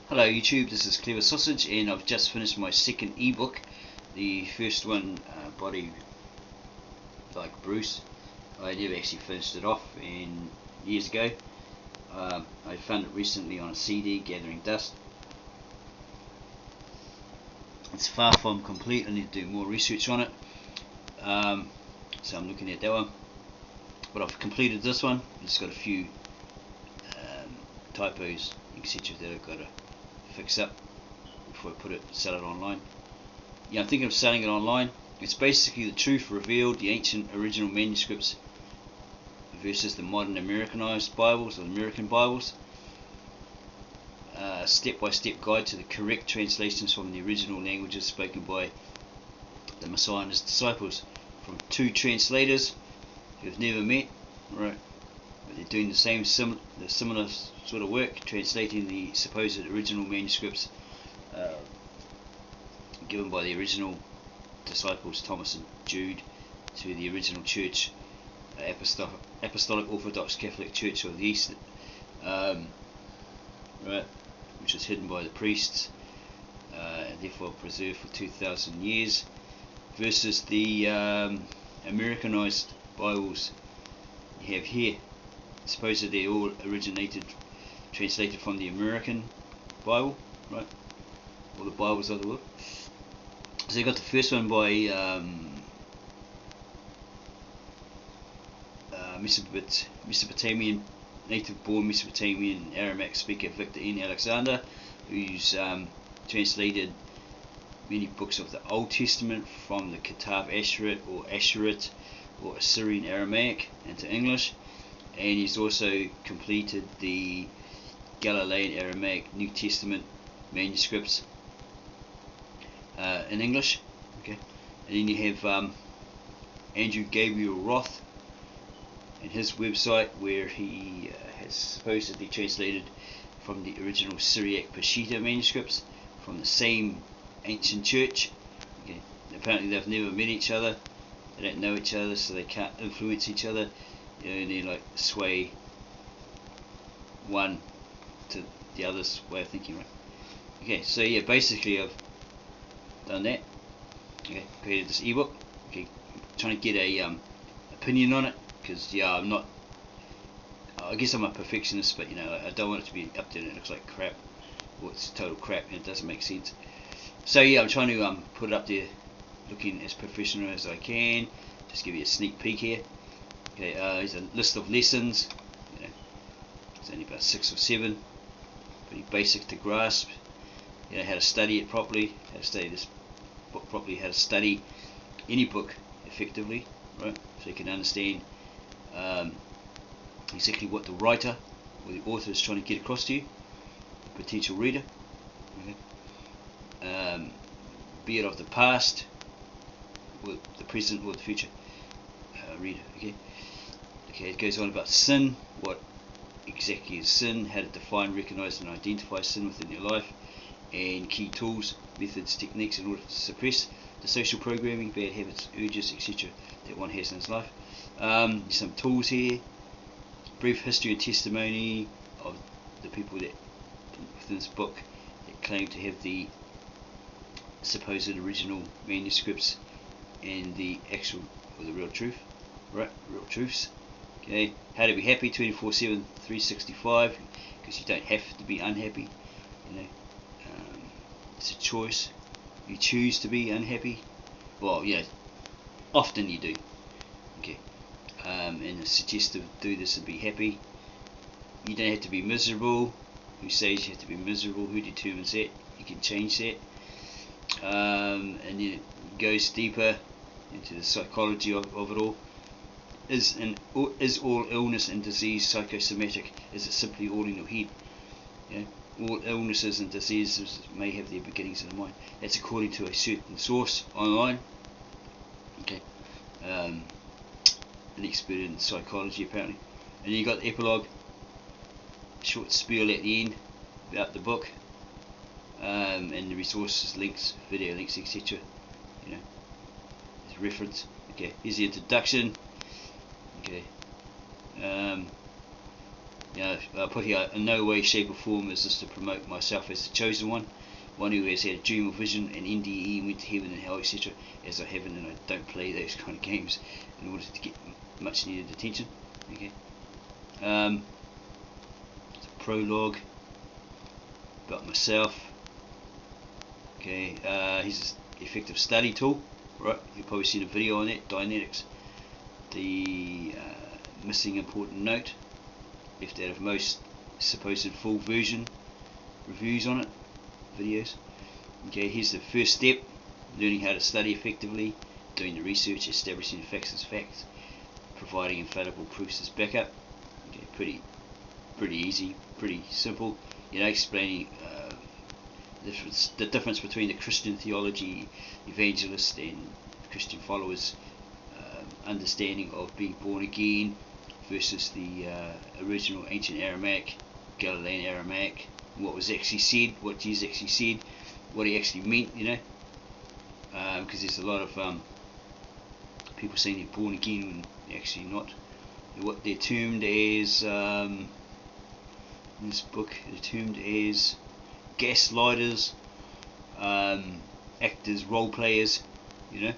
Hello YouTube, this is Clever Sausage, and I've just finished my second ebook. The first one, Body Like Bruce, I never actually finished it off years ago. I found it recently on a CD, Gathering Dust. It's far from complete, I need to do more research on it. So I'm looking at that one. But I've completed this one. It's got a few typos, etc. that I've got to fix up before I sell it online. Yeah, I'm thinking of selling it online. It's basically the truth revealed, the ancient original manuscripts versus the modern Americanized Bibles or American Bibles. Step-by-step guide to the correct translations from the original languages spoken by the Messiah and his disciples, from two translators who've never met, right? But they're doing the similar sort of work, translating the supposed original manuscripts given by the original disciples Thomas and Jude to the original church, Apostolic Orthodox Catholic Church of the East, right, which was hidden by the priests and therefore preserved for 2,000 years, versus the Americanized Bibles you have here. Supposedly they all translated from the American Bible, right? All the Bibles of the world. So you got the first one by Mesopotamian, native-born Mesopotamian Aramaic speaker Victor N. Alexander, who's translated many books of the Old Testament from the Kitab Asherit or Asherit or Assyrian Aramaic into English, and he's also completed the Galilean Aramaic New Testament manuscripts in English. Okay, and then you have Andrew Gabriel Roth and his website, where he has supposedly translated from the original Syriac Peshitta manuscripts from the same ancient church. Okay, apparently they've never met each other, they don't know each other, so they can't influence each other. You know, and they like sway one to the other's way of thinking, right? Okay, so yeah, basically I've done that. Okay, created this ebook. Okay, trying to get a opinion on it, because yeah, I guess I'm a perfectionist, but you know, I don't want it to be up there and it looks like crap, or it's total crap and it doesn't make sense. So yeah, I'm trying to put it up there looking as professional as I can. Just give you a sneak peek here. Okay, here's a list of lessons. You know, it's only about 6 or 7, pretty basic to grasp. You know, how to study it properly, how to study this book properly, how to study any book effectively, right? So you can understand exactly what the writer or the author is trying to get across to you, the potential reader. Okay. Be it of the past, or the present, or the future reader. Okay. Okay, it goes on about sin, what exactly is sin, how to define, recognize and identify sin within your life, and key tools, methods, techniques in order to suppress the social programming, bad habits, urges, etc. that one has in his life. Some tools here, brief history and testimony of the people that within this book that claim to have the supposed original manuscripts and the actual or the real truth, right? Real truths. Okay, how to be happy 24/7, 365, because you don't have to be unhappy. You know, it's a choice. You choose to be unhappy. Well, yeah, often you do. Okay, and it's suggested to do this and be happy. You don't have to be miserable. Who says you have to be miserable? Who determines that? You can change that. And then it goes deeper into the psychology of it all. Is all illness and disease psychosomatic? Is it simply all in your head? You know, all illnesses and diseases may have their beginnings in the mind. That's according to a certain source online. Okay, an expert in psychology apparently. And then you got the epilogue, short spiel at the end about the book, and the resources, links, video links, etc. You know, as reference. Okay, here's the introduction. Okay, You know, I put here, in no way, shape or form is this to promote myself as the chosen one who has had a dream or vision, and NDE, went to heaven and hell, etc. as I haven't, and I don't play those kind of games in order to get much needed attention. Okay. It's a prologue about myself. Okay. Here's an effective study tool. Right. You've probably seen a video on it. Dynetics. The missing important note left out of most supposed full version reviews on it, videos. Okay, here's the first step: learning how to study effectively, doing the research, establishing facts as facts, providing infallible proofs as backup. Okay, pretty easy, pretty simple. You know, explaining the difference between the Christian theology evangelist and Christian followers' understanding of being born again versus the original ancient Aramaic, Galilean Aramaic, what was actually said, what Jesus actually said, what he actually meant, you know, because there's a lot of people saying they're born again when they're actually not. What they're termed as, in this book, they're termed as gaslighters, actors, role players, you know.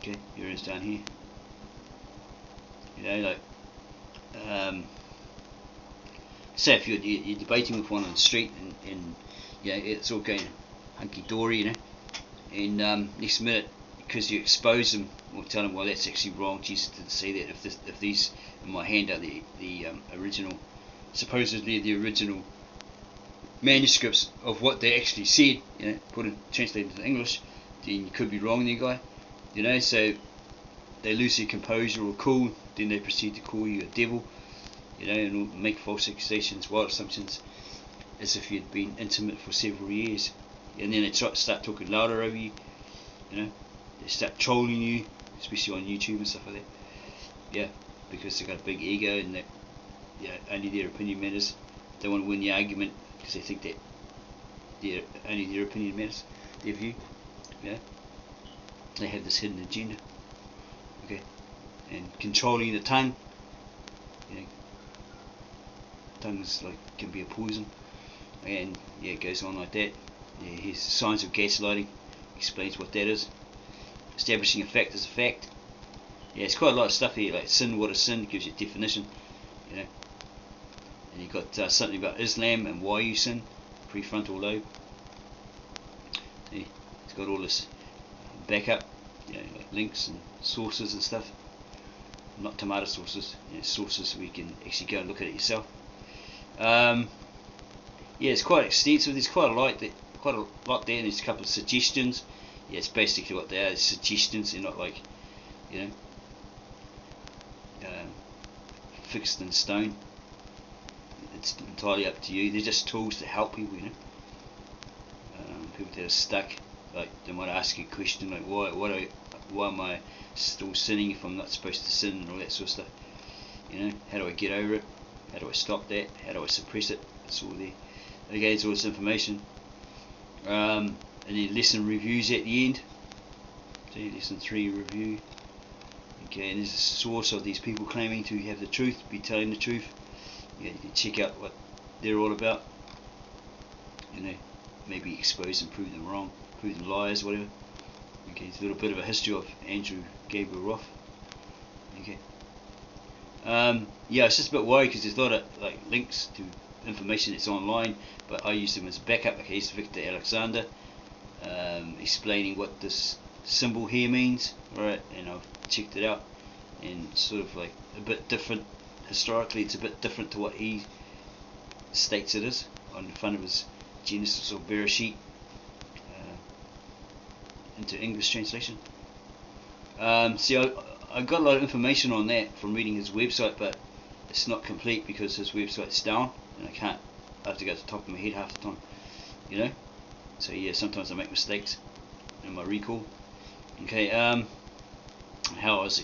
Okay, here it is down here. You know, like, say if you're debating with one on the street, and you know, it's all going hunky dory, you know, and next minute, because you expose them or tell them, well, that's actually wrong, Jesus didn't say that. If these in my hand are the original, supposedly the original manuscripts of what they actually said, you know, translated into English, then you could be wrong there, guy. You know, so they lose their composure or cool, then they proceed to call you a devil, you know, and make false accusations, wild assumptions, as if you'd been intimate for several years, and then they start talking louder over you, you know, they start trolling you, especially on YouTube and stuff like that, yeah, because they've got a big ego and that, you know, only their opinion matters. They want to win the argument because they think that only their opinion matters, their view, you know. They have this hidden agenda, okay, and controlling the tongue, you know, tongues like can be a poison, and yeah, it goes on like that. Yeah, here's signs of gaslighting, explains what that is. Establishing a fact as a fact. Yeah, it's quite a lot of stuff here, like sin, what is sin, gives you a definition, you know. And you've got something about Islam and why you sin, prefrontal lobe. Yeah, it's got all this backup, you know, like links and sources and stuff. Not tomato sources, you know, sources where you can actually go and look at it yourself. Yeah, it's quite extensive. There's quite a lot there, and there's a couple of suggestions. Yeah, it's basically what they are, suggestions. They're not like, you know, fixed in stone. It's entirely up to you. They're just tools to help people, you know. People that are stuck, like they might ask you a question like, why am I still sinning if I'm not supposed to sin, and all that sort of stuff. You know, how do I get over it? How do I stop that? How do I suppress it? It's all there. Okay, it's all this information. And then lesson reviews at the end. See, lesson 3 review. Okay, and there's a source of these people claiming to have the truth, be telling the truth. Yeah, you can check out what they're all about. You know, maybe expose them, prove them wrong, prove them liars, whatever. Okay, it's a little bit of a history of Andrew Gabriel Roth. Okay. Yeah, it's just a bit worried because there's a lot of like links to information that's online, but I use them as backup. Okay, it's Victor Alexander explaining what this symbol here means, right? And I've checked it out, and sort of like a bit different. Historically, it's a bit different to what he states it is on the front of his Genesis or Bereshit into English translation. See, I got a lot of information on that from reading his website, but it's not complete because his website's down, and I have to go to the top of my head half the time, you know. So yeah, sometimes I make mistakes in my recall. Okay, how I was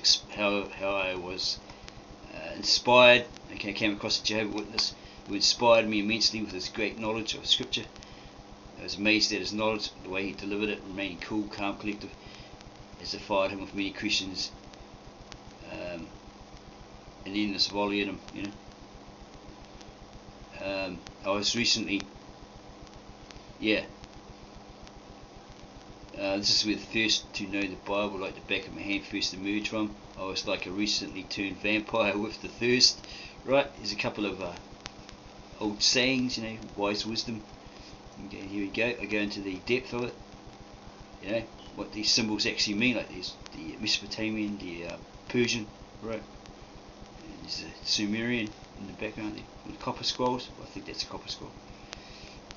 inspired. Okay, I came across a Jehovah's Witness who inspired me immensely with his great knowledge of Scripture. I was amazed at his knowledge, the way he delivered it, remaining cool, calm, collective, as I fired him with many questions, and then this volley at him, you know. I was recently, yeah, this is where the first to know the Bible like the back of my hand first emerged from. I was like a recently turned vampire with the thirst. Right, there's a couple of old sayings, you know, wise wisdom. Okay, here we go. I go into the depth of it. You know what these symbols actually mean, like there's the Mesopotamian, the Persian, right? There's the Sumerian in the background there, with the copper scrolls. Well, I think that's a copper scroll.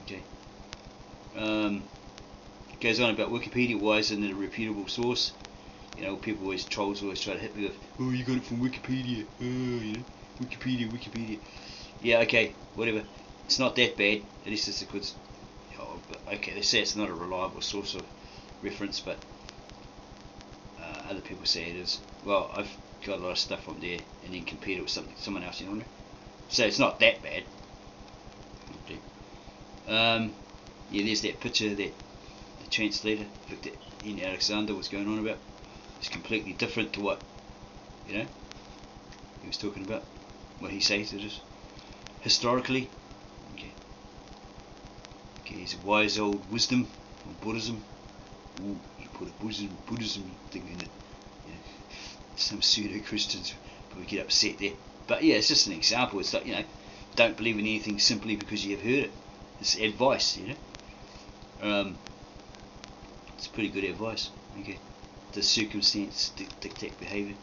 Okay. It goes on about Wikipedia. Why isn't it a reputable source? You know, people trolls always try to hit me with, oh, you got it from Wikipedia. Oh, you know, Wikipedia. Yeah, okay, whatever. It's not that bad. At least it's a good. Oh, okay, they say it's not a reliable source of reference, but other people say it is. Well, I've got a lot of stuff from there, and then compared it with someone else, you know. So it's not that bad. Okay. Yeah, there's that picture that the translator, Victor N. Alexander, was going on about. It's completely different to what, you know, he was talking about. What he says it is historically. Okay. Okay, it's a wise old wisdom from Buddhism. Ooh, you put a Buddhism thing in it. Yeah. Some pseudo Christians probably get upset there. But yeah, it's just an example. It's like, you know, don't believe in anything simply because you have heard it. It's advice, you know. It's pretty good advice. Okay. Does circumstance dictate behavior?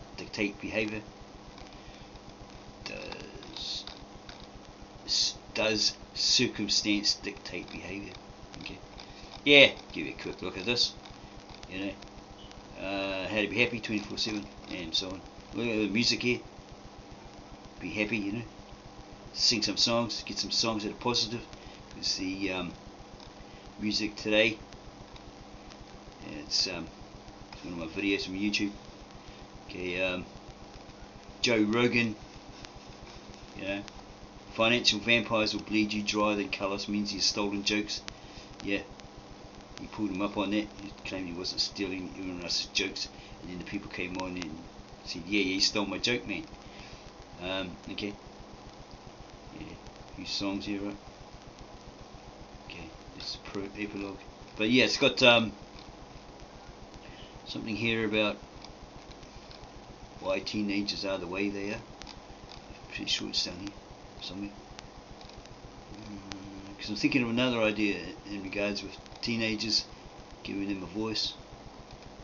Does circumstance dictate behavior? Okay. Yeah, give it a quick look at this. You know, how to be happy 24/7 and so on. Look at the music here. Be happy, you know. Sing some songs, get some songs that are positive. It's the music today. It's one of my videos from YouTube. Okay, Joe Rogan. You know, financial vampires will bleed you drier than colours means he's stolen jokes. Yeah, he pulled him up on that. He claimed he wasn't stealing everyone else's jokes, and then the people came on and said, "Yeah, he stole my joke, man." Okay. Yeah, a few songs here, right? Okay, this is epilogue. But yeah, it's got something here about why teenagers are the way they are. I'm pretty sure it's down here somewhere. Because I'm thinking of another idea in regards with teenagers, giving them a voice.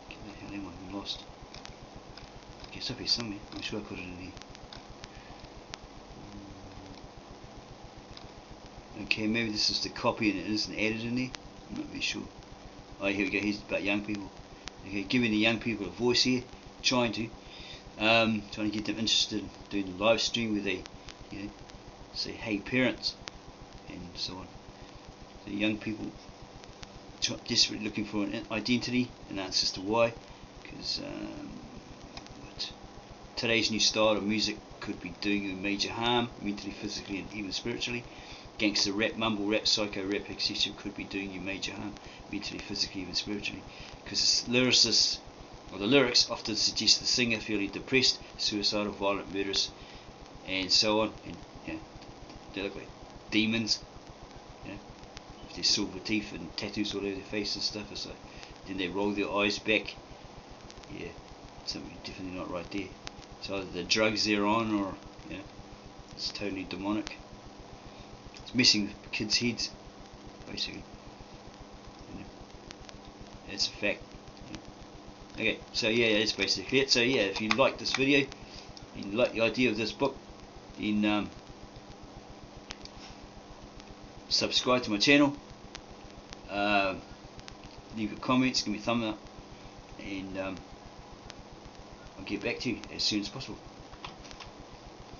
Get the hell am I? I'm lost. Okay, it's up here somewhere. I'm sure I put it in here. Okay, maybe this is the copy and it isn't added in there. I'm not really sure. Oh, here we go. Here's about young people. Okay, giving the young people a voice here. Trying to get them interested in doing the live stream where they, you know, say, "Hey parents," and so on. The young people desperately looking for an identity and answers to why, because today's new style of music could be doing you major harm, mentally, physically, and even spiritually. Gangster rap, mumble rap, psycho rap, etc. could be doing you major harm, mentally, physically, even spiritually, because lyricists, or the lyrics often suggest the singer feeling depressed, suicidal, violent, murderous, and so on. And you know, they look like demons. You know, with their silver teeth and tattoos all over their face and stuff. It's like, then they roll their eyes back. Yeah, something definitely not right there. It's either the drugs they're on, or you know, it's totally demonic. It's messing with kids' heads, basically. You know, it's a fact. You know. Okay, so yeah, that's basically it. So yeah, if you like this video, you like the idea of this book, then subscribe to my channel, leave your comments, give me a thumb up, and I'll get back to you as soon as possible.